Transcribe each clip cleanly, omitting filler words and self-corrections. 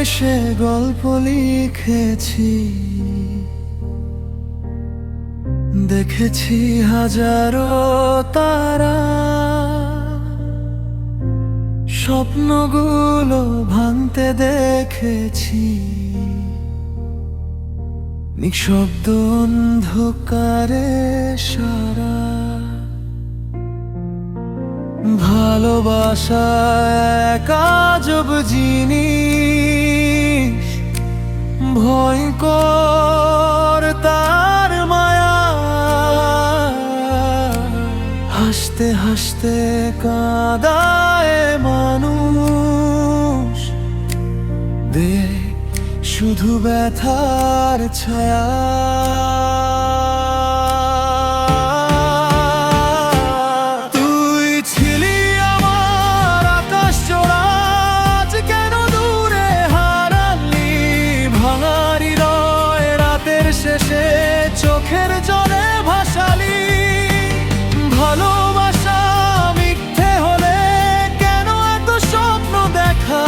এসে গল্প লিখেছি, দেখেছি হাজারো তারা, স্বপ্নগুলো ভাঙতে দেখেছি নিঃশব্দ অন্ধকারে সারা। ভালোবাসা এক আজব জিনিস, ভয়ঙ্কর তার মায়া। হাসতে হাসতে কাঁদায় মানুষ, দে শুধু ব্যথার ছায়া। তুই ছিলি আমার আকাশ জোড়া, আজ কেন দূরে হারালি? ভাঙা হৃদয় রাতের শেষে চোখের জলে ভাসালি। ভালোবাসা মিথ্যে হলে কেন এত স্বপ্ন দেখা?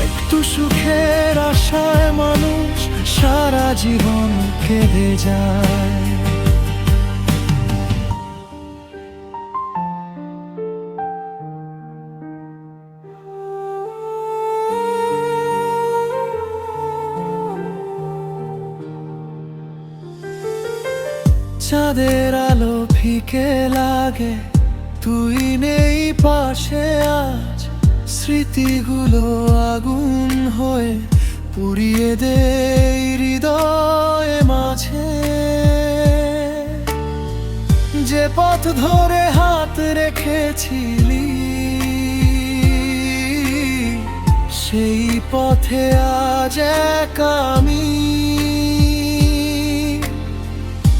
একটু সুখের আশায় মানুষ সারা জীবন কেঁদে যায়। চাঁদের আলো ফিকে লাগে, তুই নেই পাশে আজ। স্মৃতিগুলো আগুন হয়ে পুড়িয়ে দে হৃদয় মাঝে। যে পথ ধরে হাত রেখেছিলি, সেই পথে আজ এক আমি।